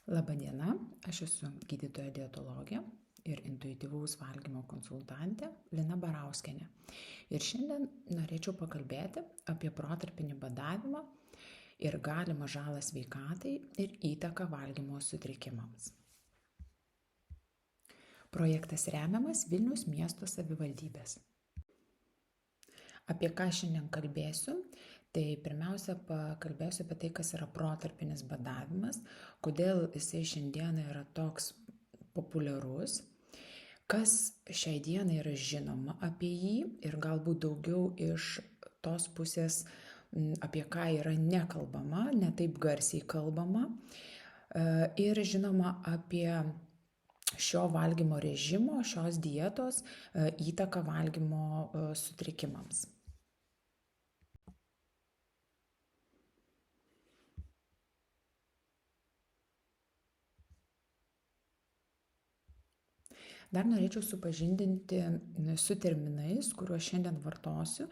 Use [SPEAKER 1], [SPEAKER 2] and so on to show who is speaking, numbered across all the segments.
[SPEAKER 1] Labadiena, aš esu gydytoja dietologė ir intuityvaus valgymo konsultantė Lina Barauskienė. Ir šiandien norėčiau pakalbėti apie protarpinį badavimą ir galimą žalą sveikatai ir įtaką valgymo sutrikimams. Projektas remiamas Vilniaus miesto savivaldybės. Apie ką šiandien kalbėsiu? Tai pirmiausia, pakalbėsiu apie tai, kas yra protarpinis badavimas, kodėl jisai šiandieną yra toks populiarus, kas šiai dienai yra žinoma apie jį ir galbūt daugiau iš tos pusės, apie ką yra nekalbama, ne taip garsiai kalbama, ir žinoma apie šio valgymo režimo, šios dietos įtaką valgymo sutrikimams. Dar norėčiau supažindinti su terminais, kuriuos šiandien vartosiu,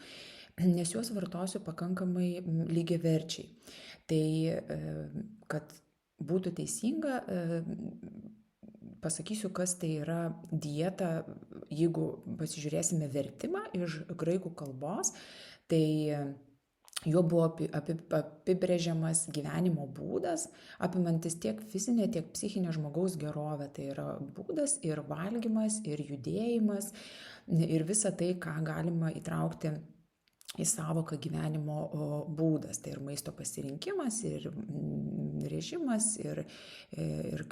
[SPEAKER 1] nes juos vartosiu pakankamai lygiaverčiai. Tai, kad būtų teisinga, pasakysiu, kas tai yra dieta, jeigu pasižiūrėsime vertimą iš graikų kalbos, tai juo buvo apibrėžiamas gyvenimo būdas, apimantis tiek fizinę, tiek psichinę žmogaus gerovę. Tai yra būdas ir valgymas, ir judėjimas, ir visa tai, ką galima įtraukti į savoką gyvenimo būdas. Tai ir maisto pasirinkimas, ir režimas, ir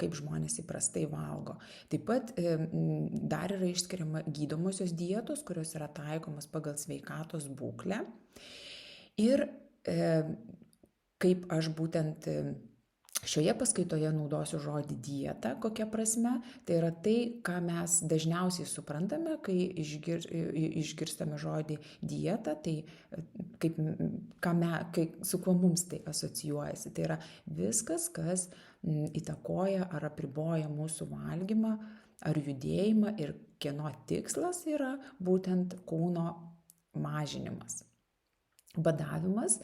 [SPEAKER 1] kaip žmonės įprastai valgo. Taip pat dar yra išskiriama gydomosios dietos, kurios yra taikomas pagal sveikatos būklę. Ir kaip aš būtent šioje paskaitoje naudosiu žodį dieta, kokia prasme, tai yra tai, ką mes dažniausiai suprantame, kai išgirstame žodį dieta, tai su kuo mums tai asocijuojasi. Tai yra viskas, kas įtakoja ar apriboja mūsų valgymą ar judėjimą ir kieno tikslas yra būtent kūno mažinimas. Badavimas,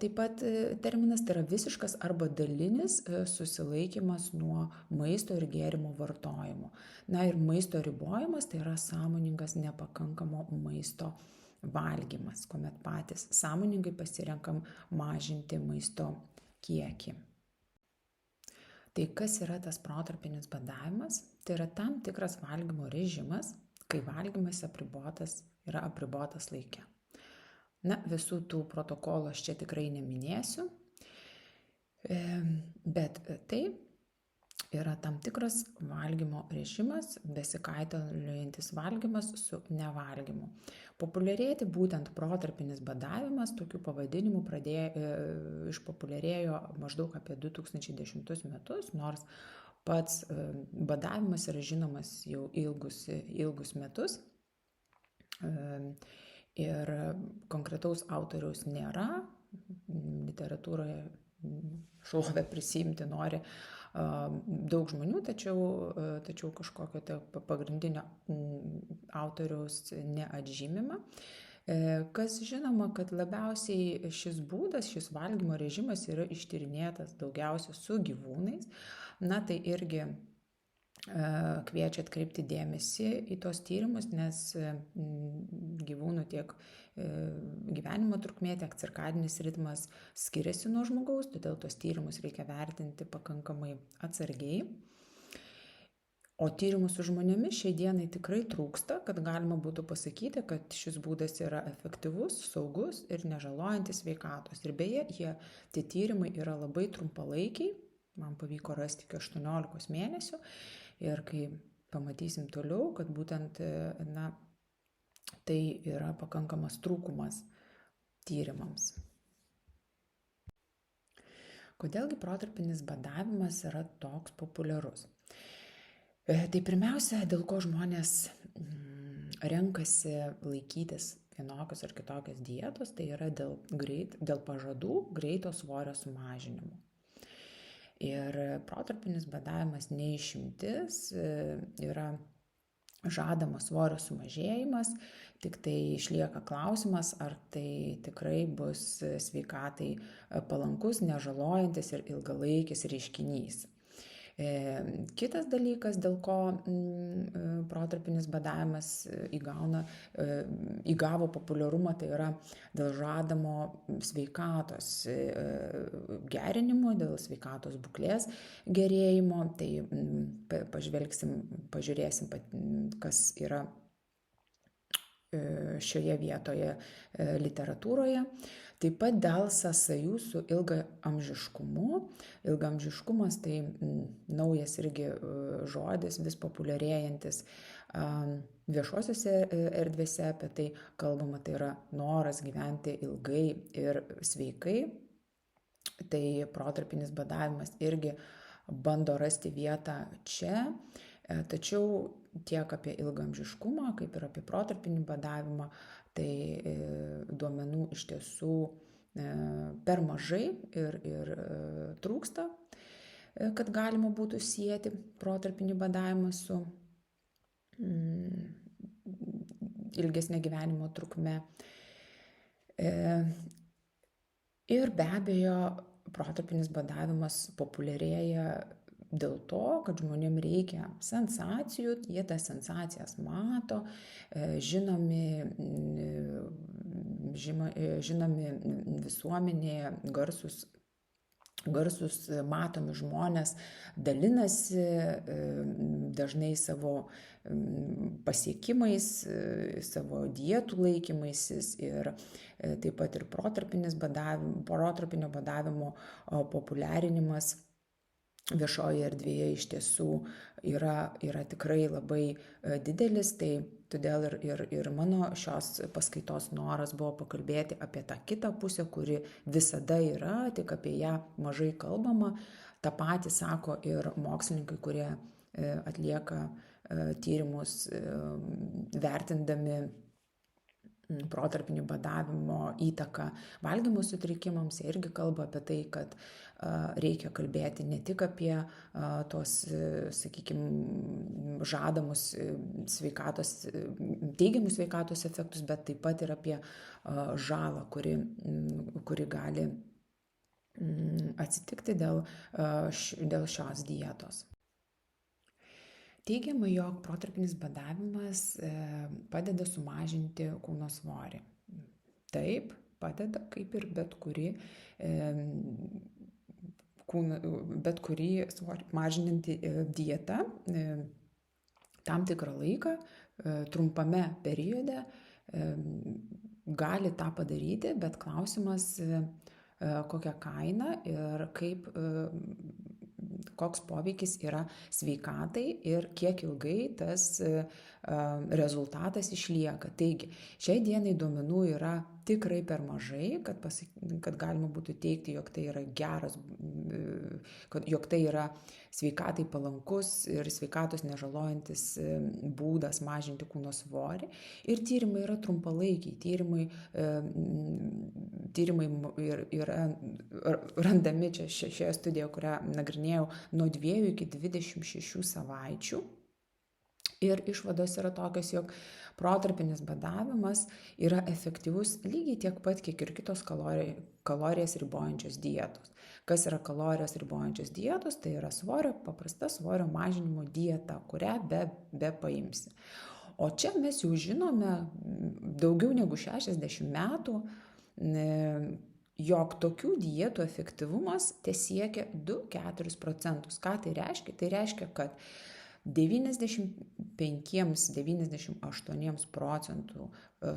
[SPEAKER 1] taip pat terminas, tai yra visiškas arba dalinis susilaikymas nuo maisto ir gėrimų vartojimo. Na ir maisto ribojimas, tai yra sąmoningas nepakankamo maisto valgymas, kuomet patys sąmoningai pasirenkam mažinti maisto kiekį. Tai kas yra tas protarpinis badavimas? Tai yra tam tikras valgymo režimas, kai valgymas yra apribotas laike. Na, visų tų protokolų aš čia tikrai neminėsiu, bet tai yra tam tikras valgymo režimas, besikaitaliojantis valgymas su nevalgymu. Populiarėti būtent protarpinis badavimas, tokiu pavadinimu išpopuliarėjo maždaug apie 2010 metus, nors pats badavimas yra žinomas jau ilgus metus. Ir konkretaus autoriaus nėra, literatūroje šlovę prisiimti nori daug žmonių, tačiau kažkokio pagrindinio autoriaus neatžymima. Kas žinoma, kad labiausiai šis būdas, šis valgymo režimas yra ištyrinėtas daugiausia su gyvūnais. Na tai irgi kviečia atkreipti dėmesį į tos tyrimus, nes gyvūnų tiek gyvenimo trukmė, tiek cirkadinis ritmas skiriasi nuo žmogaus, todėl tos tyrimus reikia vertinti pakankamai atsargiai. O tyrimų su žmonėmis šiai dienai tikrai trūksta, kad galima būtų pasakyti, kad šis būdas yra efektyvus, saugus ir nežalojantis sveikatos. Ir beje, tie tyrimai yra labai trumpalaikiai, man pavyko rasti iki 18 mėnesių. Ir kai pamatysim toliau, kad būtent tai yra pakankamas trūkumas tyrimams. Kodėlgi protarpinis badavimas yra toks populiarus? Tai pirmiausia, dėl ko žmonės renkasi laikytis vienokios ar kitokios dietos, tai yra dėl pažadų greito svorio sumažinimo. Ir protarpinis badavimas neišimtis, yra žadamas svorio sumažėjimas, tik tai išlieka klausimas, ar tai tikrai bus sveikatai palankus, nežalojantis ir ilgalaikis reiškinys. Kitas dalykas, dėl ko protarpinis badavimas įgavo populiarumą, tai yra dėl žadamo sveikatos gerinimo, dėl sveikatos būklės gerėjimo. Tai pažiūrėsim, kas yra šioje vietoje literatūroje. Taip pat dėl sąsajų su ilgaamžiškumu. Ilgaamžiškumas tai naujas irgi žodis, vis populiarėjantis viešosiuose erdvėse, apie tai kalbama, tai yra noras gyventi ilgai ir sveikai. Tai protarpinis badavimas irgi bando rasti vietą čia, tačiau tiek apie ilgaamžiškumą, kaip ir apie protarpinį badavimą, tai duomenų iš tiesų per mažai ir trūksta, kad galima būtų sieti protarpinį badavimą su ilgesnė gyvenimo trukme. Ir be abejo, protarpinis badavimas populiarėja dėl to, kad žmonėm reikia sensacijų, jie tas sensacijas mato, žinomi visuomenėje garsus matomi žmonės dalinasi dažnai savo pasiekimais, savo dietų laikymaisis ir taip pat ir protarpinio badavimo populiarinimas viešoje erdvėje iš tiesų yra tikrai labai didelis, tai todėl ir mano šios paskaitos noras buvo pakalbėti apie tą kitą pusę, kuri visada yra, tik apie ją mažai kalbama. Ta patį sako ir mokslininkai, kurie atlieka tyrimus vertindami protarpinio badavimo įtaką valgymo sutrikimams. Jie irgi kalba apie tai, kad reikia kalbėti ne tik apie tos, sakykime, žadamus teigiamus sveikatos efektus, bet taip pat ir apie žalą, kuri gali atsitikti dėl šios dietos. Teigiama, jog protarpinis badavimas padeda sumažinti kūno svorį. Taip, padeda, kaip ir bet kuri svorį mažinanti dieta tam tikrą laiką, trumpame periode gali tą padaryti, bet klausimas, kokia kaina ir koks poveikis yra sveikatai ir kiek ilgai tas rezultatas išlieka. Taigi, šiai dienai duomenų yra tikrai per mažai, kad galima būtų teikti, jog tai yra jog tai yra sveikatai palankus ir sveikatos nežalojantis būdas mažinti kūno svorį. Ir tyrimai yra trumpalaikiai. Tyrimai yra randami šioje studijoje, kurią nagrinėjau, nuo 2 iki 26 savaičių. Ir išvados yra tokios, jog protarpinis badavimas yra efektyvus lygiai tiek pat, kiek ir kitos kalorijas ribojančios dietos. Kas yra kalorijos ribojančios dietos? Tai yra paprasta svorio mažinimo dieta, kurią be paimsi. O čia mes jau žinome daugiau negu 60 metų, jog tokių dietų efektyvumas tesiekia 2–4%. Ką tai reiškia? Tai reiškia, kad 95–98%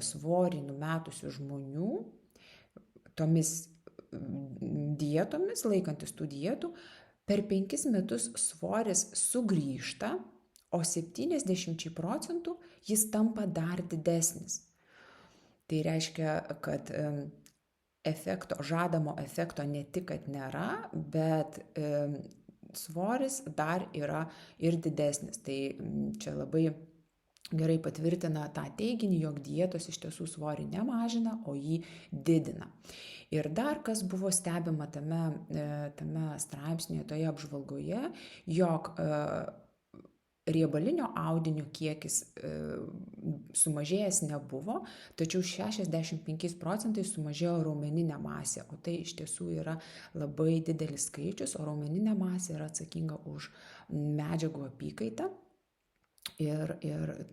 [SPEAKER 1] svorį numetusių žmonių tomis dietomis, laikantis tų dietų, per 5 metus svoris sugrįžta, o 70% jis tampa dar didesnis. Tai reiškia, kad žadamo efekto ne tik, kad nėra, bet svoris dar yra ir didesnis. Tai čia labai gerai patvirtina tą teiginį, jog dietos iš tiesų svorį nemažina, o jį didina. Ir dar kas buvo stebima tame straipsnėje, toje apžvalgoje, jog riebalinio audinio kiekis sumažėjęs nebuvo, tačiau 65% sumažėjo raumeninė masė, o tai iš tiesų yra labai didelis skaičius, o raumeninė masė yra atsakinga už medžiagų apykaitą. Ir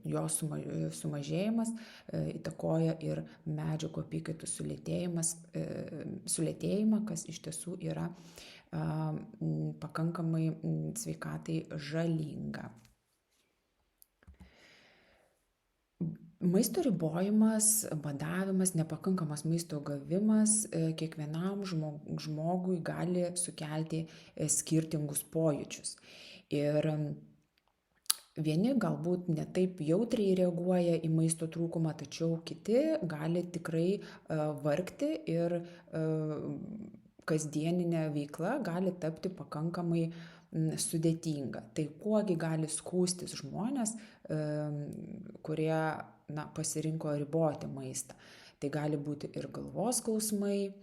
[SPEAKER 1] jo sumažėjimas įtakoja ir medžiagų apykaitų sulėtėjimą, kas iš tiesų yra pakankamai sveikatai žalinga. Maisto ribojimas, badavimas, nepakankamas maisto gavimas kiekvienam žmogui gali sukelti skirtingus pojūčius. Ir vieni galbūt ne taip jautriai reaguoja į maisto trūkumą, tačiau kiti gali tikrai vargti ir kasdieninė veikla gali tapti pakankamai sudėtinga. Tai kuogi gali skųstis žmonės, kurie pasirinko riboti maistą. Tai gali būti ir galvos skausmai,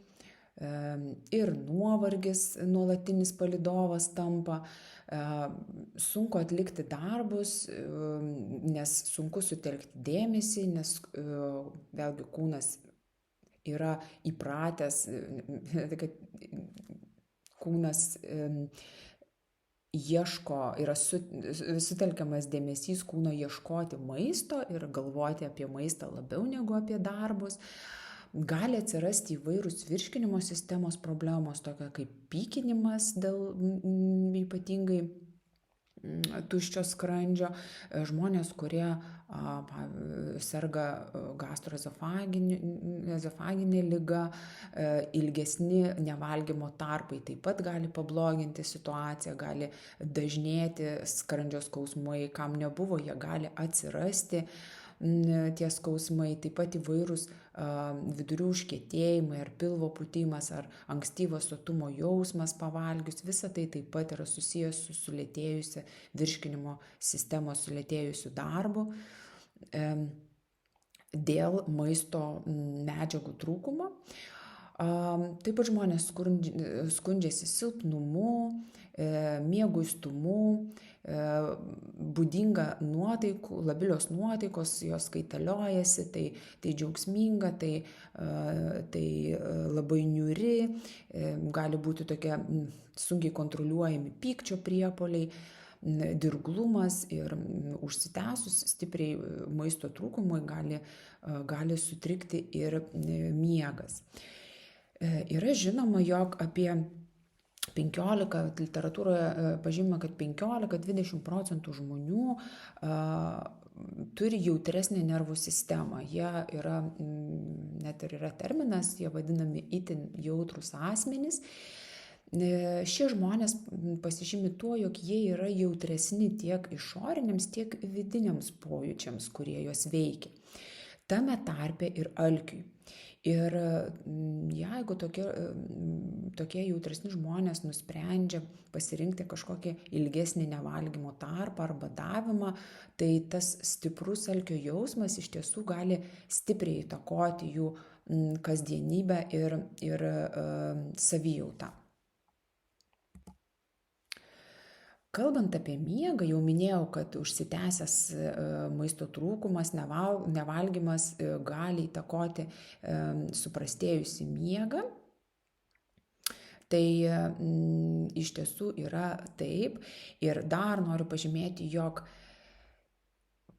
[SPEAKER 1] ir nuovargis nuolatinis palydovas tampa, sunku atlikti darbus, nes sunku sutelkti dėmesį, nes vėlgi kūnas yra įpratęs, kad kūnas ieško, yra sutelkiamas dėmesys kūno ieškoti maisto ir galvoti apie maistą labiau negu apie darbus. Gali atsirasti įvairūs virškinimo sistemos problemos, tokia kaip pykinimas dėl ypatingai tuščio skrandžio, žmonės, kurie serga gastroezofaginė liga, ilgesni nevalgymo tarpai taip pat gali pabloginti situaciją, gali dažnėti skrandžio skausmai, kam nebuvo, jie gali atsirasti tie skausmai, taip pat įvairūs vidurių užkietėjimai ar pilvo pūtimas ar ankstyvas sotumo jausmas pavalgius, visa tai taip pat yra susijęs su sulėtėjusia virškinimo sistemos sulėtėjusiu darbu dėl maisto medžiagų trūkumo. Taip pat žmonės skundžiasi silpnumu, mieguistumu, būdinga labilios nuotaikos, jos kaitaliojasi, tai džiaugsminga, tai labai niūri, gali būti tokie sunkiai kontroliuojami pykčio priepuoliai, dirglumas ir užsitęsus stipriai maisto trūkumui gali sutrikti ir miegas. Yra žinoma, jog apie 15, literatūroje pažymima, kad 15-20% žmonių turi jautresnę nervų sistemą. Jie yra, net ir yra terminas, jie vadinami itin jautrūs asmenys. Šie žmonės pasižymi tuo, jog jie yra jautresni tiek išoriniams, tiek vidiniams pojūčiams, kurie juos veikia. Tame tarpe ir alkiui. Ir jeigu tokie jautresni žmonės nusprendžia pasirinkti kažkokį ilgesnį nevalgymo tarpą ar badavimą, tai tas stiprus alkio jausmas iš tiesų gali stipriai įtakoti jų kasdienybę ir savijautą. Kalbant apie miegą, jau minėjau, kad užsitęsęs maisto trūkumas, nevalgymas gali įtakoti suprastėjusi miegą. Tai iš tiesų yra taip. Ir dar noriu pažymėti, jog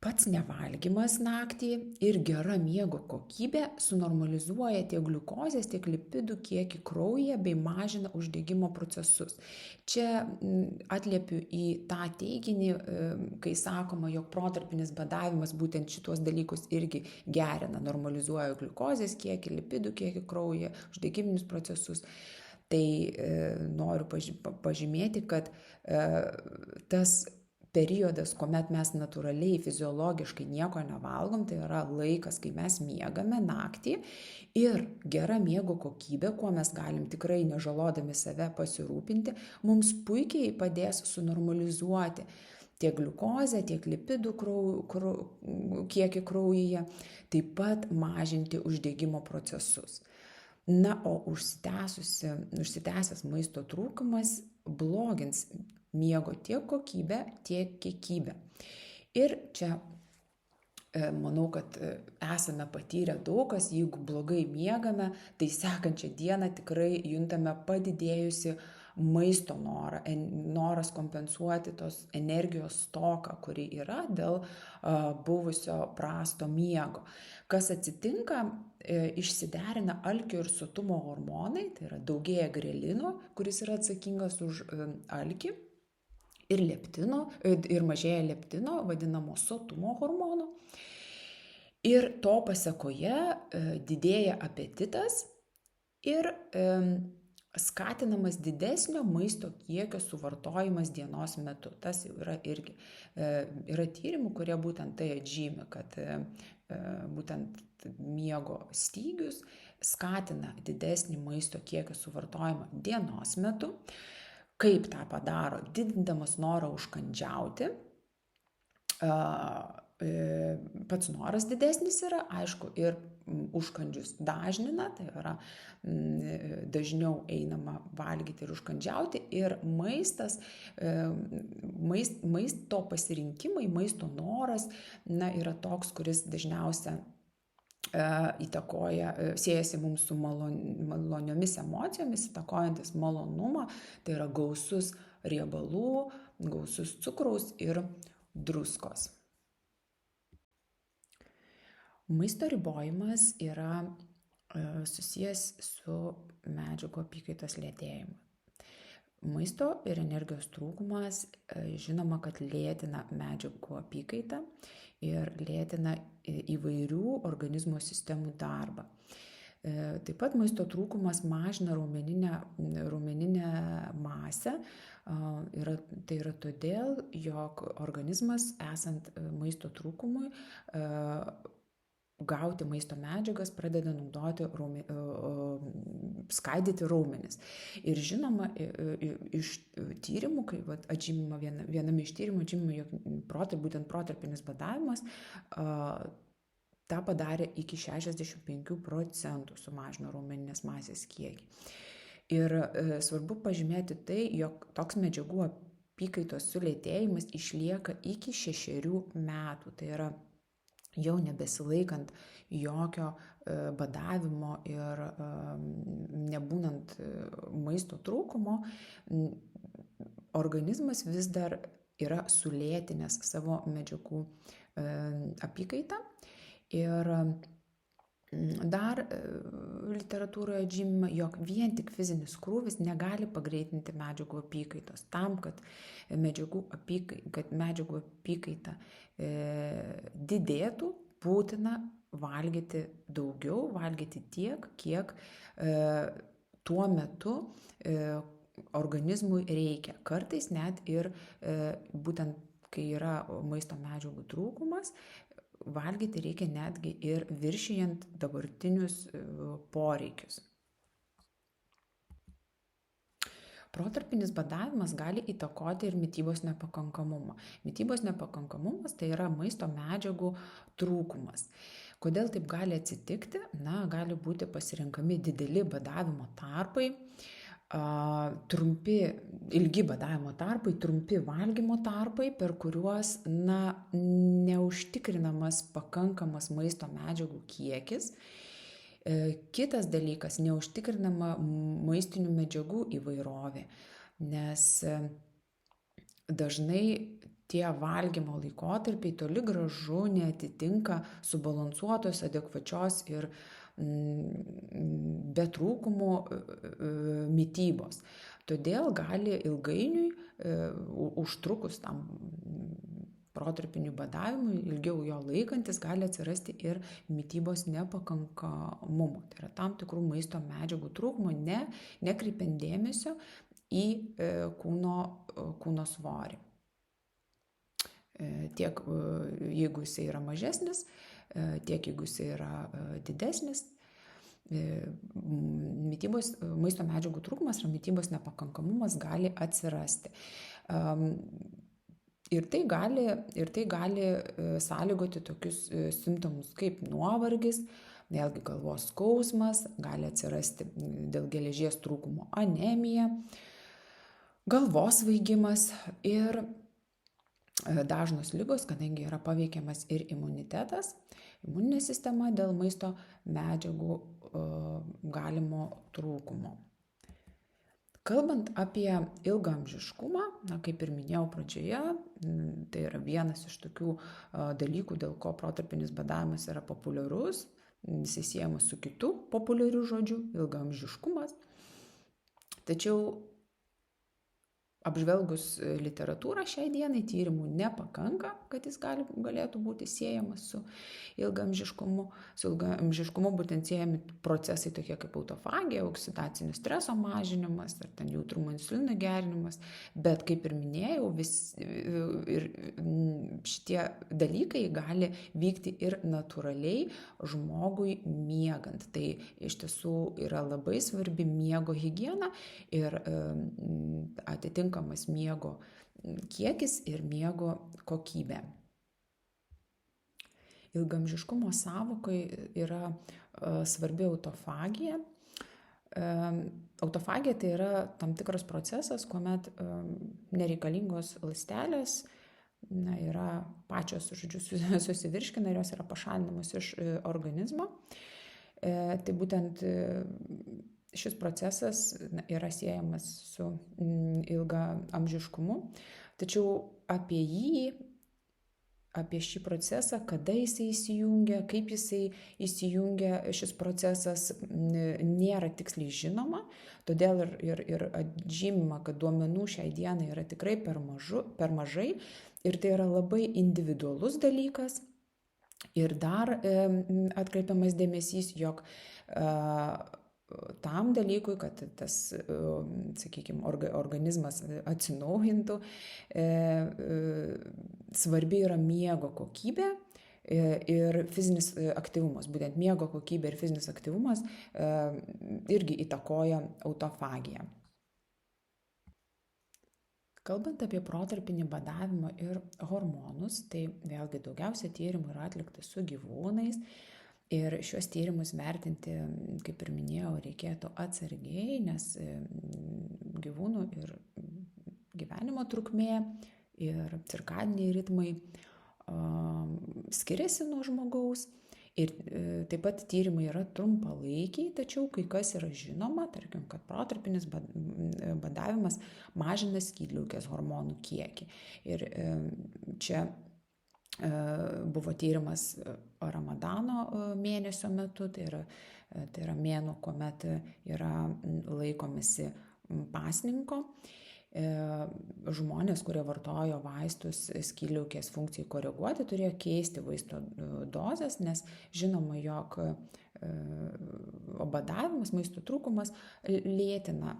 [SPEAKER 1] pats nevalgymas naktį ir gera miego kokybė sunormalizuoja tiek gliukozės, tiek lipidų kiekį kraujyje bei mažina uždegimo procesus. Čia atliepiu į tą teiginį, kai sakoma, jog protarpinis badavimas būtent šitos dalykus irgi gerina, normalizuoja gliukozės kiekį, lipidų kiekį kraujyje, uždegiminius procesus. Tai noriu pažymėti, kad tas periodas, kuomet mes natūraliai, fiziologiškai nieko nevalgom, tai yra laikas, kai mes miegame naktį ir gera miego kokybė, kuo mes galim tikrai nežalodami save pasirūpinti, mums puikiai padės sunormalizuoti tiek gliukozę, tiek lipidų kiekį kraujyje, taip pat mažinti uždegimo procesus. Na, o užsitęsęs maisto trūkumas blogins miego tiek kokybę, tiek kiekybę. Ir čia manau, kad esame patyrę daug kas, jeigu blogai miegame, tai sekančią dieną tikrai juntame padidėjusi maisto norą, noras kompensuoti tos energijos stoką, kuri yra dėl buvusio prasto miego. Kas atsitinka, išsiderina alkio ir sotumo hormonai, tai yra daugėja grelino, kuris yra atsakingas už alkį, ir leptino, ir mažėja leptino, vadinamo sotumo hormono. Ir to pasekoje didėja apetitas ir skatinamas didesnio maisto kiekio suvartojimas dienos metu. Tas jau yra irgi. Yra tyrimų, kurie būtent tai atžymi, kad būtent miego stygius skatina didesnį maisto kiekio suvartojimą dienos metu. Kaip tą padaro? Didindamas norą užkandžiauti. Pats noras didesnis yra, aišku, ir užkandžius dažnina, tai yra dažniau einama valgyti ir užkandžiauti, ir maisto pasirinkimai, maisto noras yra toks, kuris dažniausia siejasi mums su maloniomis emocijomis, įtakojantis malonumą, tai yra gausus riebalų, gausus cukraus ir druskos. Maisto ribojimas yra susijęs su medžiagų apykaitos lėtėjimu. Maisto ir energijos trūkumas žinoma, kad lėtina medžiagų apykaitą ir lėtina įvairių organizmo sistemų darbą. Taip pat maisto trūkumas mažina raumeninę masę. Tai yra todėl, jog organizmas esant maisto trūkumui gauti maisto medžiagas pradeda naudoti skaidyti raumenis. Ir žinoma, iš tyrimų, kai atžymima viename iš tyrimų, jog būtent protarpinis badavimas tą padarė iki 65% sumažino raumeninės masės kiekį. Ir svarbu pažymėti tai, jog toks medžiagų apykaitos sulėtėjimas išlieka iki 6 metų. Tai yra jau nebesilaikant jokio badavimo ir nebūnant maisto trūkumo, organizmas vis dar yra sulėtinęs savo medžiagų apykaitą. Ir dar literatūroje žymima, jog vien tik fizinis krūvis negali pagreitinti medžiagų apykaitos. Tam, kad medžiagų apykaita didėtų, būtina valgyti daugiau, valgyti tiek, kiek tuo metu organizmui reikia. Kartais net ir būtent, kai yra maisto medžiagų trūkumas, valgyti reikia netgi ir viršijant dabartinius poreikius. Protarpinis badavimas gali įtakoti ir mitybos nepakankamumą. Mitybos nepakankamumas tai yra maisto medžiagų trūkumas. Kodėl taip gali atsitikti? Gali būti pasirenkami dideli badavimo tarpai, ilgi badavimo tarpai, trumpi valgymo tarpai, per kuriuos neužtikrinamas pakankamas maisto medžiagų kiekis. Kitas dalykas, neužtikrinama maistinių medžiagų įvairovė, nes dažnai tie valgymo laikotarpiai toli gražu neatitinka subalansuotos, adekvačios ir be trūkumų mitybos. Todėl gali ilgainiui, užtrukus tam protarpiniu badavimui, ilgiau jo laikantis, gali atsirasti ir mitybos nepakankamumo. Tai yra tam tikrų maisto medžiagų trūkumo, nekreipiant dėmesio į kūno svorį. Tiek jeigu jisai yra mažesnis, tiek jeigu jisai yra didesnis. Maisto medžiagų trūkumas ir mitybos nepakankamumas gali atsirasti. Ir tai gali sąlygoti tokius simptomus kaip nuovargis, vėlgi galvos skausmas, gali atsirasti dėl geležies trūkumo anemija, galvos svaigimas ir dažnos ligos, kadangi yra paveikiamas ir imunitetas, imuninė sistema dėl maisto medžiagų galimo trūkumo. Kalbant apie ilgaamžiškumą, kaip ir minėjau pradžioje, tai yra vienas iš tokių dalykų, dėl ko protarpinis badavimas yra populiarus, jis siejamas su kitu populiariu žodžiu - ilgaamžiškumas. Tačiau apžvelgus literatūrą šiai dienai, tyrimų nepakanka, kad jis galėtų būti siejamas su ilgaamžiškumu. Su ilgaamžiškumu būtent siejami procesai tokie kaip autofagija, oksidacinio streso mažinimas ar ten jautrumo insulinui gerinimas. Bet kaip ir minėjau, šitie dalykai gali vykti ir natūraliai žmogui miegant. Tai iš tiesų yra labai svarbi miego higiena ir atitinkamas miego kiekis ir miego kokybė. Ilgaamžiškumo sąvokai yra svarbi autofagija. Autofagija tai yra tam tikras procesas, kuomet nereikalingos ląstelės yra pačios, susivirškina ir jos yra pašalinamos iš organizmo. Tai būtent šis procesas yra siejamas su ilgaamžiškumu, tačiau apie šį procesą, kada jisai įsijungia, kaip jisai įsijungia šis procesas, nėra tiksliai žinoma, todėl ir atžymima, kad duomenų šiai dienai yra tikrai per mažai ir tai yra labai individualus dalykas. Ir dar atkreipiamas dėmesys, jog tam dalykui, kad tas, sakykime, organizmas atsinaujintų, svarbi yra miego kokybė ir fizinis aktyvumas. Būtent miego kokybė ir fizinis aktyvumas irgi įtakoja autofagiją. Kalbant apie protarpinį badavimą ir hormonus, tai vėlgi daugiausia tyrimų yra atlikta su gyvūnais. Ir šios tyrimus vertinti, kaip ir minėjau, reikėtų atsargiai, nes gyvūnų ir gyvenimo trukmė ir cirkadiniai ritmai skiriasi nuo žmogaus. Ir taip pat tyrimai yra trumpalaikiai, tačiau kai kas yra žinoma, tarkim, kad protarpinis badavimas mažina skydliaukės hormonų kiekį. Ir čia buvo tyrimas Ramadano mėnesio metu, tai yra mėnuo, kuomet yra laikomasi pasninko. Žmonės, kurie vartojo vaistus skydliaukės funkcijai koreguoti, turėjo keisti vaisto dozes, nes žinoma, jog badavimas, maisto trūkumas lėtina,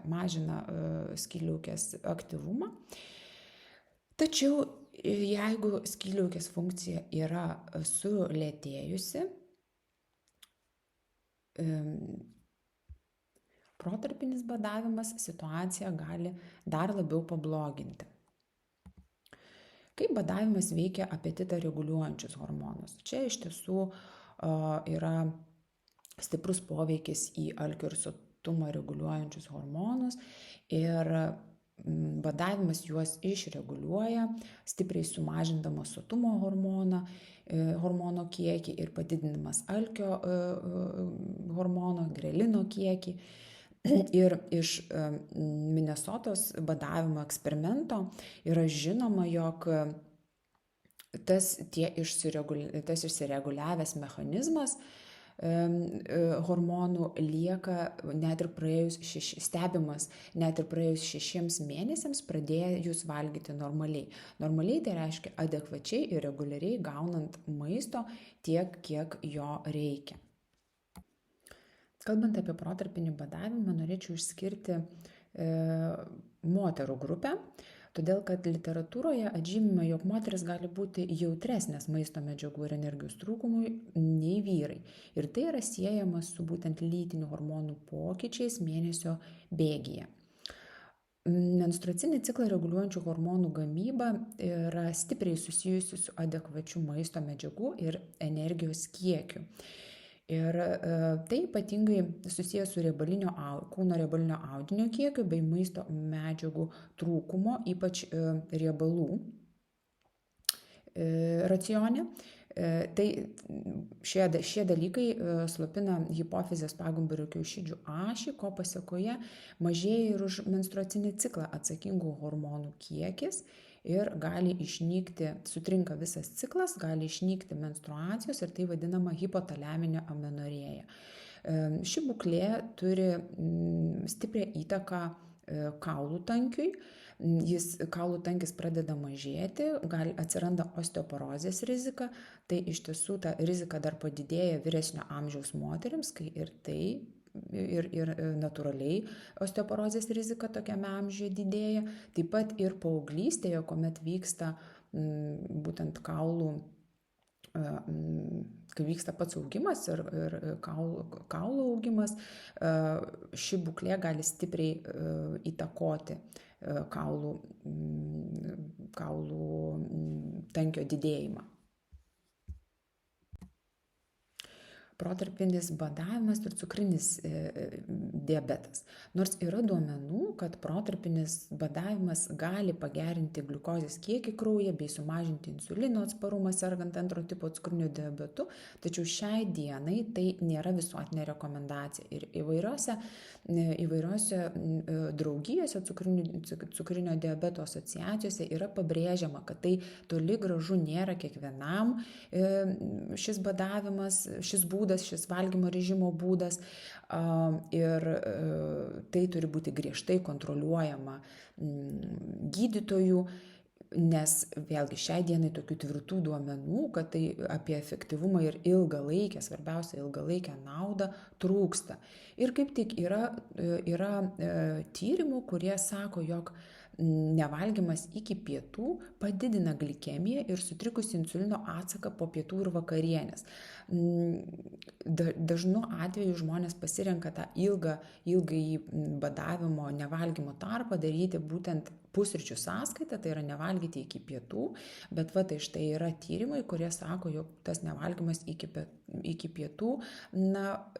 [SPEAKER 1] mažina skydliaukės aktyvumą. Tačiau jeigu skydliaukės funkcija yra sulėtėjusi, protarpinis badavimas situaciją gali dar labiau pabloginti. Kaip badavimas veikia apetitą reguliuojančius hormonus? Čia iš tiesų yra stiprus poveikis į alkio ir sotumą reguliuojančius hormonus ir badavimas juos išreguliuoja, stipriai sumažindamas sotumo hormono kiekį ir padidinamas alkio hormono, grelino kiekį. Ir iš Minesotos badavimo eksperimento yra žinoma, jog tas išsireguliavęs mechanizmas hormonų lieka net ir stebimas net ir praėjus 6 mėnesiams pradėjus valgyti normaliai. Normaliai tai reiškia adekvačiai ir reguliariai gaunant maisto tiek, kiek jo reikia. Kalbant apie protarpinį badavimą, norėčiau išskirti moterų grupę, todėl kad literatūroje atžymima, jog moteris gali būti jautresnės maisto medžiagų ir energijos trūkumui nei vyrai. Ir tai yra siejama su būtent lytinių hormonų pokyčiais mėnesio bėgyje. Menstruacinį ciklą reguliuojančių hormonų gamyba yra stipriai susijusi su adekvačiu maisto medžiagų ir energijos kiekiu. Ir tai ypatingai susijęs su kūno riebalinio audinio kiekiu bei maisto medžiagų trūkumo, ypač riebalų racione. Tai šie dalykai slopina hipofizės pagumburio kiaušidžių ašį, ko pasekoje mažėja ir už menstruacinį ciklą atsakingų hormonų kiekis ir gali išnykti, sutrinka visas ciklas, gali išnykti menstruacijos ir tai vadinama hipotaliaminė amenorėja. Ši būklė turi stiprią įtaką kaulų tankiui. Kaulų tankis pradeda mažėti, atsiranda osteoporozės rizika, tai iš tiesų ta rizika dar padidėja vyresnio amžiaus moterims, kai ir natūraliai osteoporozės rizika tokiame amžiuje didėja, taip pat ir paauglystėje, kuomet vyksta būtent kaulų, kai vyksta pats augimas ir kaulų augimas, ši būklė gali stipriai įtakoti kaulų tankio didėjimą. Protarpinis badavimas ir cukrinis diabetas. Nors yra duomenų, kad protarpinis badavimas gali pagerinti gliukozės kiekį kraujyje bei sumažinti insulino atsparumą sergant antro tipo cukriniu diabetu, tačiau šiai dienai tai nėra visuotinė rekomendacija. Ir įvairiose draugijose cukrinio diabeto asociacijose yra pabrėžiama, kad tai toli gražu nėra kiekvienam šis badavimas, šis valgymo režimo būdas, ir tai turi būti griežtai kontroliuojama gydytojų, nes vėlgi šiai dienai tokių tvirtų duomenų, kad tai apie efektyvumą ir svarbiausia ilgalaikę naudą trūksta. Ir kaip tik yra tyrimų, kurie sako, jog nevalgymas iki pietų padidina glikemiją ir sutrikusį insulino atsaką po pietų ir vakarienės. Dažnu atveju žmonės pasirenka tą ilgąjį badavimo, nevalgymo tarpą daryti būtent pusryčių sąskaitą, tai yra nevalgyti iki pietų, bet tai štai yra tyrimai, kurie sako, jog tas nevalgymas iki pietų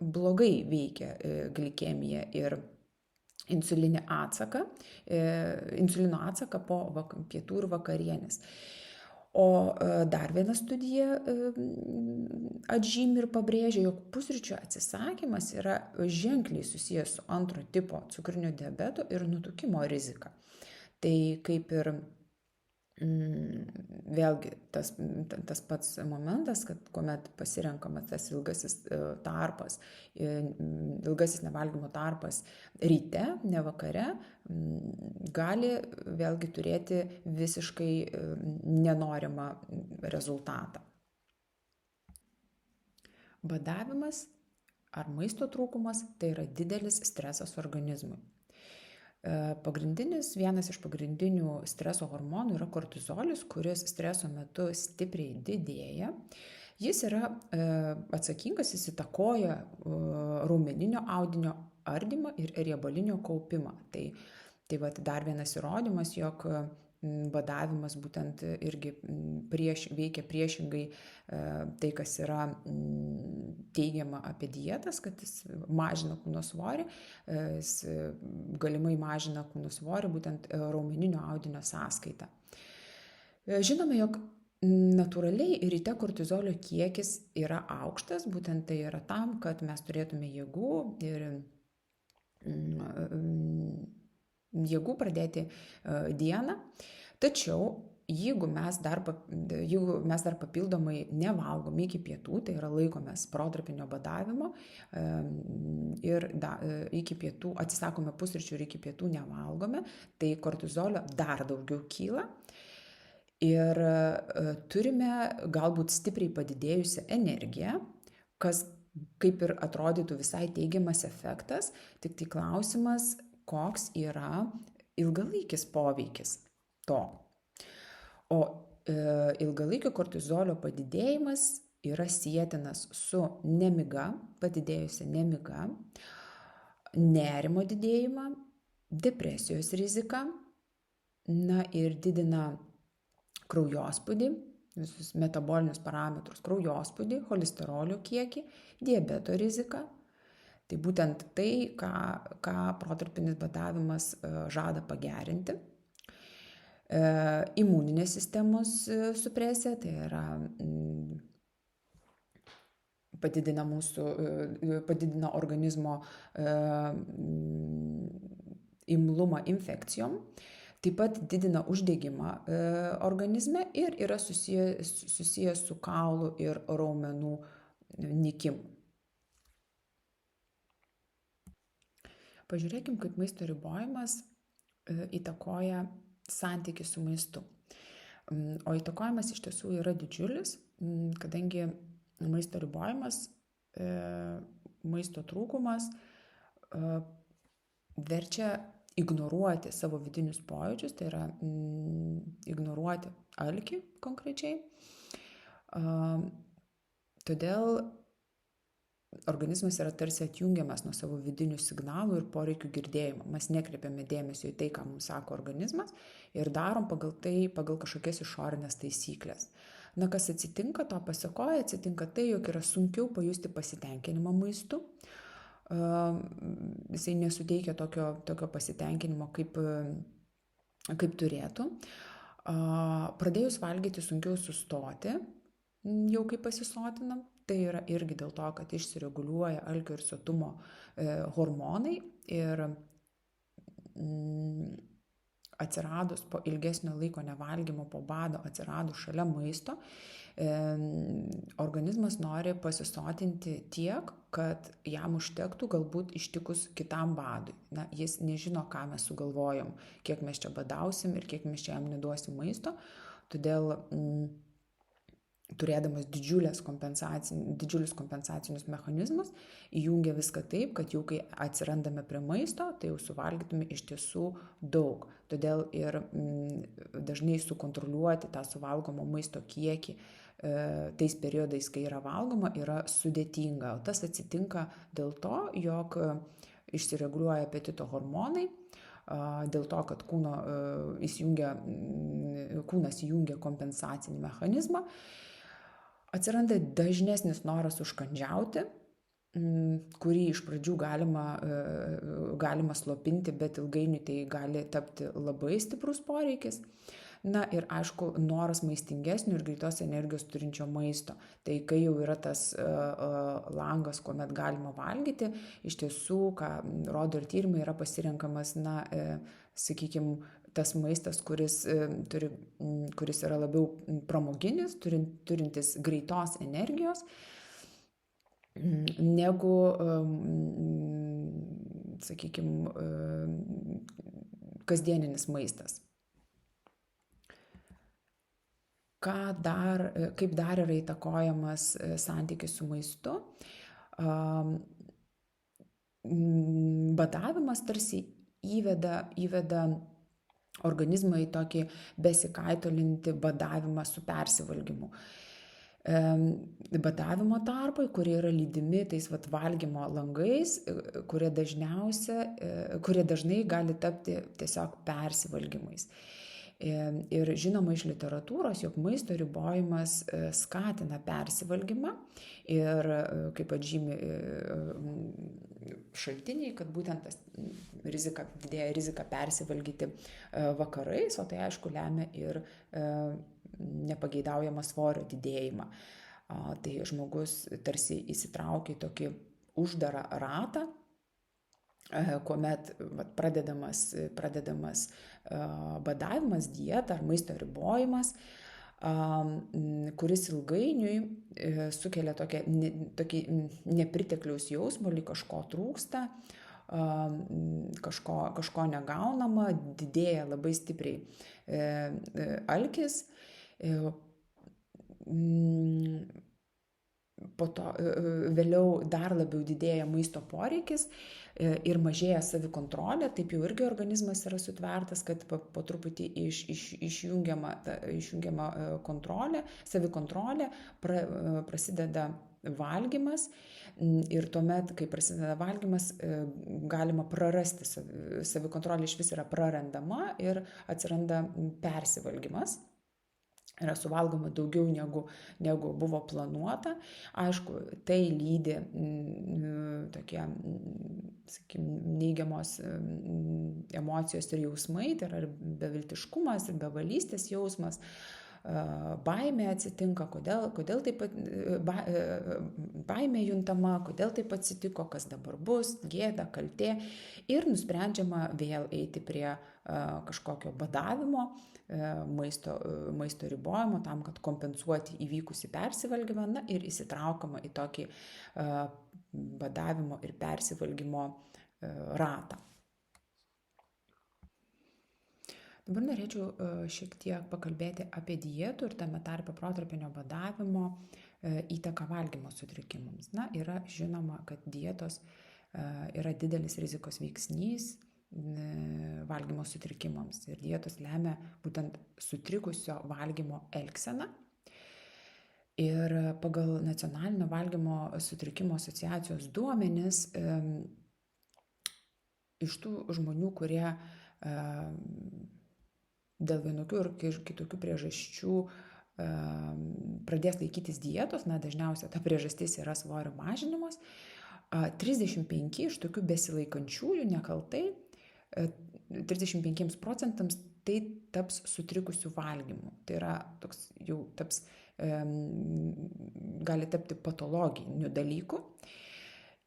[SPEAKER 1] blogai veikia glikemiją ir insulino atsaką po pietų ir vakarienės. O dar viena studija atžymi ir pabrėžia, jog pusryčių atsisakymas yra ženkliai susijęs su antro tipo cukrinio diabeto ir nutukimo rizika. Tai kaip ir vėlgi tas pats momentas, kad kuomet pasirenkamas tas ilgasis nevalgymo tarpas ryte, ne vakare, gali vėlgi turėti visiškai nenorimą rezultatą. Badavimas ar maisto trūkumas tai yra didelis stresas organizmui. Vienas iš pagrindinių streso hormonų yra kortizolis, kuris streso metu stipriai didėja. Jis yra atsakingas, jis įtakoja raumeninio audinio ardymą ir riebalinio kaupimą. Tai dar vienas įrodymas, jog badavimas būtent irgi veikia priešingai tai, kas yra teigiama apie dietas, kad jis mažina kūno svorį, jis galimai mažina kūno svorį būtent raumeninio audinio sąskaita. Žinome, jog natūraliai ryte kortizolio kiekis yra aukštas, būtent tai yra tam, kad mes turėtume jėgų pradėti dieną. Tačiau jeigu mes dar papildomai nevalgom iki pietų, tai yra laikomės protarpinio badavimo ir iki pietų atsisakome pusryčių ir iki pietų nevalgome, tai kortizolio dar daugiau kyla ir turime galbūt stipriai padidėjusią energiją, kas kaip ir atrodytų visai teigiamas efektas, tik tai klausimas, koks yra ilgalaikis poveikis to. O ilgalaikio kortizolio padidėjimas yra sietinas su nemiga, padidėjusia nemiga, nerimo didėjimą, depresijos riziką, ir didina kraujospūdį, visus metabolinius parametrus, kraujospūdį, cholesterolio kiekį, diabeto riziką. Tai būtent tai, ką protarpinis badavimas žada pagerinti. Imuninės sistemos supresija, tai yra padidina organizmo imlumą infekcijom, taip pat didina uždegimą organizme ir yra susijęs su kaulų ir raumenų nykimu. Pažiūrėkim, kaip maisto ribojimas įtakoja santykį su maistu. O įtakojimas iš tiesų yra didžiulis, kadangi maisto ribojimas, maisto trūkumas verčia ignoruoti savo vidinius pojūčius, tai yra ignoruoti alkį konkrečiai. Todėl organizmas yra tarsi atjungiamas nuo savo vidinių signalų ir poreikių girdėjimo. Mes nekreipiame dėmesio į tai, ką mums sako organizmas ir darom pagal kažkokias išorinės taisyklės. Na, kas atsitinka, to pasekoja, atsitinka tai, jog yra sunkiau pajusti pasitenkinimą maistu. Jisai nesuteikia tokio pasitenkinimo, kaip turėtų. Pradėjus valgyti sunkiau sustoti, jau kai pasisotinam. Tai yra irgi dėl to, kad išsireguliuoja alkio ir sotumo hormonai ir atsiradus po ilgesnio laiko nevalgymo, po bado, atsiradus šalia maisto, organizmas nori pasisotinti tiek, kad jam užtektų galbūt ištikus kitam badui. Na, jis nežino, ką mes sugalvojom, kiek mes čia badausim ir kiek mes čia jam neduosim maisto, todėl turėdamas didžiulius kompensacinius mechanizmus, įjungia viską taip, kad jau kai atsirandame prie maisto, tai jau suvalgytume iš tiesų daug. Todėl ir dažnai sukontroliuoti tą suvalgomo maisto kiekį tais periodais, kai yra valgoma, yra sudėtinga. O tas atsitinka dėl to, jog išsireguliuoja apetito hormonai, dėl to, kad kūnas įjungia kompensacinį mechanizmą, atsiranda dažnesnis noras užkandžiauti, kurį iš pradžių galima slopinti, bet ilgainiui tai gali tapti labai stiprus poreikis. Na ir aišku, noras maistingesnio ir greitos energijos turinčio maisto. Tai kai jau yra tas langas, kuomet galima valgyti, iš tiesų, ką rodo ir tyrimai, yra pasirenkamas, sakykime, tas maistas, kuris yra labiau pramoginis, turintis greitos energijos, negu, sakykime, kasdieninis maistas. Kaip dar yra įtakojamas santykis su maistu? Badavimas tarsi įveda organizmą į tokį besikaitolintį badavimą su persivalgymu. Badavimo tarpai, kurie yra lydimi tais valgymo langais, kurie dažnai gali tapti tiesiog persivalgymais. Ir žinoma iš literatūros, jog maisto ribojimas skatina persivalgymą ir kaip atžymi šaltiniai, kad būtent didėja rizika persivalgyti vakarais, o tai aišku lemia ir nepageidaujamą svorio didėjimą. Tai žmogus tarsi įsitraukia į tokį uždarą ratą, kuomet pradedamas badavimas, dieta ar maisto ribojimas, kuris ilgainiui sukelia tokį nepritekliaus jausmą, lyg kažko trūksta, kažko negaunama, didėja labai stipriai alkis, po to vėliau dar labiau didėja maisto poreikis ir mažėja savikontrolė, taip jau irgi organizmas yra sutvertas, kad po truputį išjungiama kontrolė, savikontrolė, prasideda valgymas ir tuomet, kai prasideda valgymas, galima prarasti savikontrolė, iš vis yra prarandama ir atsiranda persivalgymas. yra suvalgoma daugiau negu buvo planuota. Aišku, tai lydi tokie, sakykime, neigiamos emocijos ir jausmai, tai yra ir beviltiškumas, ir bevalystės jausmas, baimė atsitinka, kodėl taip baimė juntama, kodėl taip atsitiko, kas dabar bus, gėda, kaltė, ir nusprendžiama vėl eiti prie kažkokio badavimo, maisto ribojimo tam, kad kompensuoti įvykusį persivalgymą, na ir įsitraukama į tokį badavimo ir persivalgymo ratą. Dabar norėčiau šiek tiek pakalbėti apie dietų ir tame tarpe protarpinio badavimo įtaką valgymo sutrikimams. Na, yra žinoma, kad dietos yra didelis rizikos veiksnys valgymo sutrikimams ir dietos lemia būtent sutrikusio valgymo elgseną. Ir pagal Nacionalinio valgymo sutrikimo asociacijos duomenis iš tų žmonių, kurie dėl vienokių ir kitokių priežasčių pradės laikytis dietos, na, dažniausiai ta priežastis yra svorio mažinimas, 35 iš tokių besilaikančiųjų nekaltai, 35% tai taps sutrikusių valgymų. Tai yra toks jau gali tapti patologiniu dalyku.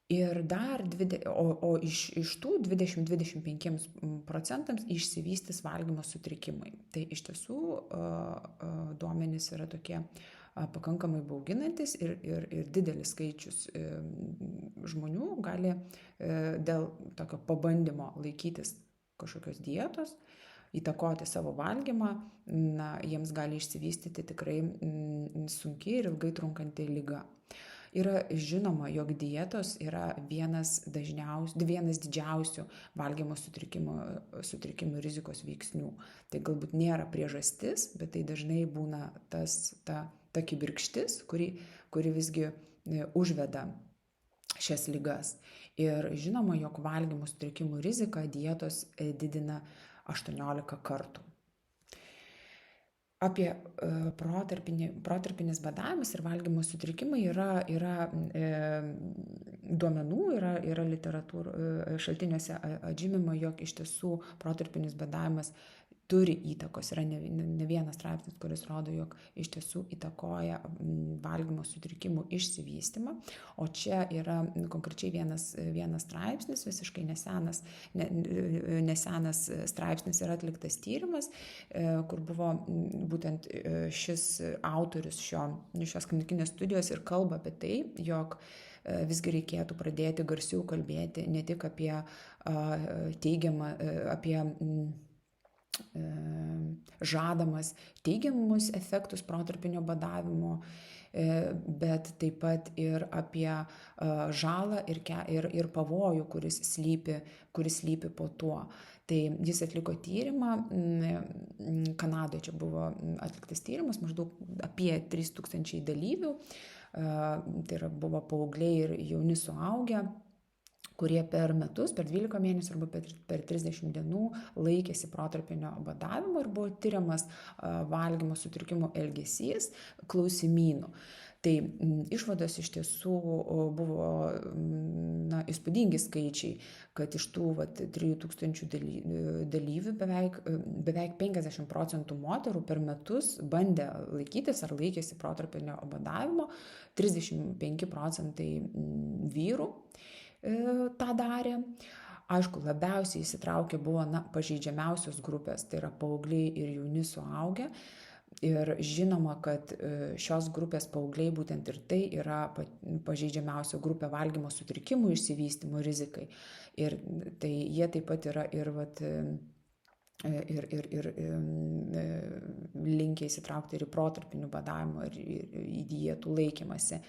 [SPEAKER 1] Ir dar, iš tų 20-25% išsivystys valgymo sutrikimai. Tai iš tiesų duomenys yra tokie pakankamai bauginantis ir didelis skaičius žmonių gali dėl tokio pabandymo laikytis kažkokios dietos, įtakoti savo valgymą, na, jiems gali išsivystyti tikrai sunkiai ir ilgai trunkanti liga. Yra žinoma, jog dietos yra vienas didžiausių valgymo sutrikimų rizikos veiksnių. Tai galbūt nėra priežastis, bet tai dažnai būna ta kibirkštis, kuri visgi užveda šias ligas. Ir žinoma, jog valgymo sutrikimų riziką dietos didina 18 kartų. Apie protarpinis badavimas ir valgymo sutrikimai yra duomenų, yra literatūros šaltiniuose atžymima, jog iš tiesų protarpinis badavimas turi įtakos. Yra ne vienas straipsnis, kuris rodo, jog iš tiesų įtakoja valgymo sutrikimų išsivystymą. O čia yra konkrečiai vienas straipsnis, visiškai nesenas straipsnis, yra atliktas tyrimas, kur buvo būtent šis autorius šios klinikinės studijos ir kalba apie tai, jog visgi reikėtų pradėti garsiau kalbėti ne tik apie žadamas teigiamus efektus protarpinio badavimo, bet taip pat ir apie žalą ir pavojų, kuris slypi po tuo. Tai jis atliko tyrimą, Kanadoje čia buvo atliktas tyrimas, maždaug apie 3000 dalyvių, tai buvo paaugliai ir jauni suaugę, kurie per metus, per 12 mėnesių arba per 30 dienų laikėsi protarpinio badavimo ir buvo tyriamas valgymo sutrikimų elgesys klausimynų. Tai išvados iš tiesų buvo įspūdingi skaičiai, kad iš tų 3000 dalyvių beveik 50% moterų per metus bandė laikytis ar laikėsi protarpinio badavimo, 35% vyrų tą darė. Aišku, labiausiai įsitraukė buvo pažeidžiamiausios grupės, tai yra paaugliai ir jauni suaugę. Ir žinoma, kad šios grupės paaugliai būtent ir tai yra pažeidžiamiausia grupė valgymo sutrikimų išsivystymo rizikai. Ir tai jie taip pat yra ir linkę įsitraukti ir į protarpinių badavimo ir į dietų laikymąsi.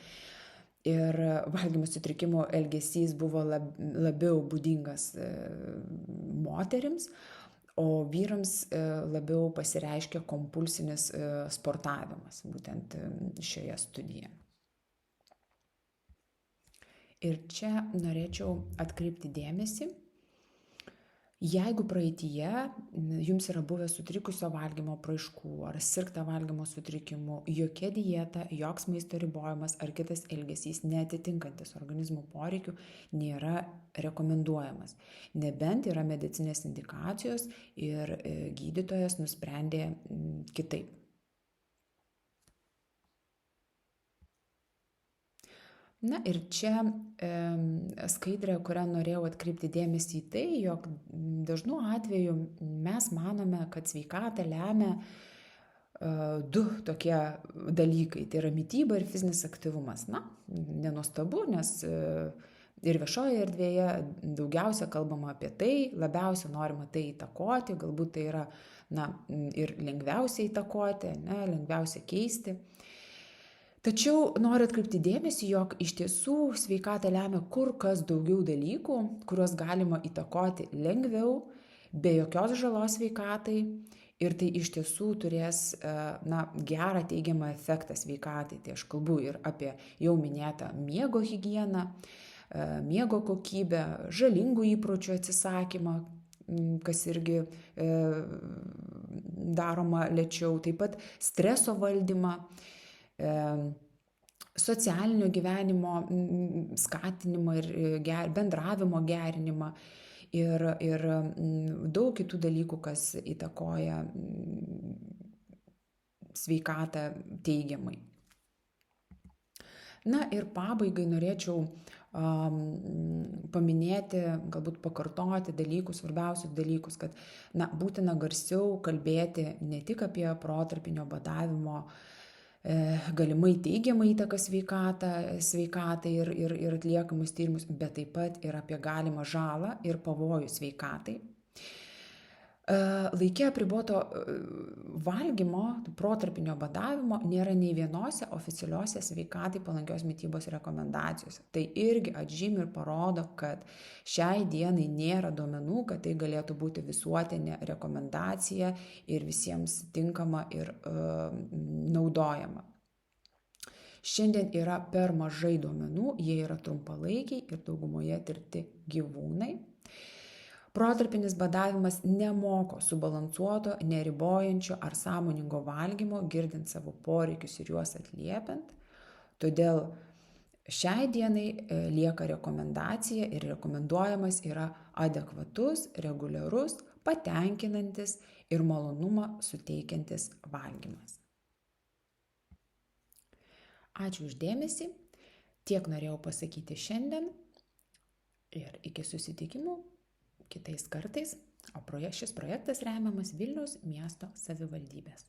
[SPEAKER 1] Ir valgymo sutrikimų elgesys buvo labiau būdingas moterims, o vyrams labiau pasireiškia kompulsinis sportavimas būtent šioje studijoje. Ir čia norėčiau atkreipti dėmesį, Jeigu praeityje jums yra buvę sutrikusio valgymo apraiškų ar sirgta valgymo sutrikimu, jokia dieta, joks maisto ribojimas ar kitas elgesys neatitinkantis organizmo poreikių nėra rekomenduojamas. Nebent yra medicinės indikacijos ir gydytojas nusprendė kitaip. Na ir čia skaidrė, kurią norėjau atkreipti dėmesį į tai, jog dažnu atveju mes manome, kad sveikatą lemia du tokie dalykai. Tai yra mityba ir fizinis aktyvumas. Na, nenuostabu, nes ir viešoje erdvėje daugiausia kalbama apie tai, labiausia norima tai įtakoti, galbūt tai yra ir lengviausia įtakoti, lengviausia keisti. Tačiau noriu atkreipti dėmesį, jog iš tiesų sveikatą lemia kur kas daugiau dalykų, kuriuos galima įtakoti lengviau, be jokios žalos sveikatai, ir tai iš tiesų turės gerą teigiamą efektą sveikatai. Tai aš kalbu ir apie jau minėtą miego higieną, miego kokybę, žalingų įpročių atsisakymą, kas irgi daroma lėčiau, taip pat streso valdymą, socialinio gyvenimo skatinimą ir bendravimo gerinimą ir daug kitų dalykų, kas įtakoja sveikatą teigiamai. Na ir pabaigai norėčiau paminėti, galbūt pakartoti dalykus, svarbiausius dalykus, kad būtina garsiau kalbėti ne tik apie protarpinio badavimo galimai teigiamą įtaką sveikatai ir atliekamus tyrimus, bet taip pat ir apie galimą žalą ir pavojų sveikatai. Laike apriboto valgymo, protarpinio badavimo nėra nei vienose oficialiuose sveikatai palankios mitybos rekomendacijose. Tai irgi atžymi ir parodo, kad šiai dienai nėra duomenų, kad tai galėtų būti visuotinė rekomendacija ir visiems tinkama ir naudojama. Šiandien yra per mažai duomenų, jie yra trumpalaikiai ir daugumoje tirti gyvūnai. Protarpinis badavimas nemoko subalansuoto, neribojančio ar sąmoningo valgymo, girdint savo poreikius ir juos atliepiant. Todėl šiai dienai lieka rekomendacija ir rekomenduojamas yra adekvatus, reguliarus, patenkinantis ir malonumą suteikiantis valgymas. Ačiū už dėmesį. Tiek norėjau pasakyti šiandien ir iki susitikimų kitais kartais, o šis projektas remiamas Vilniaus miesto savivaldybės.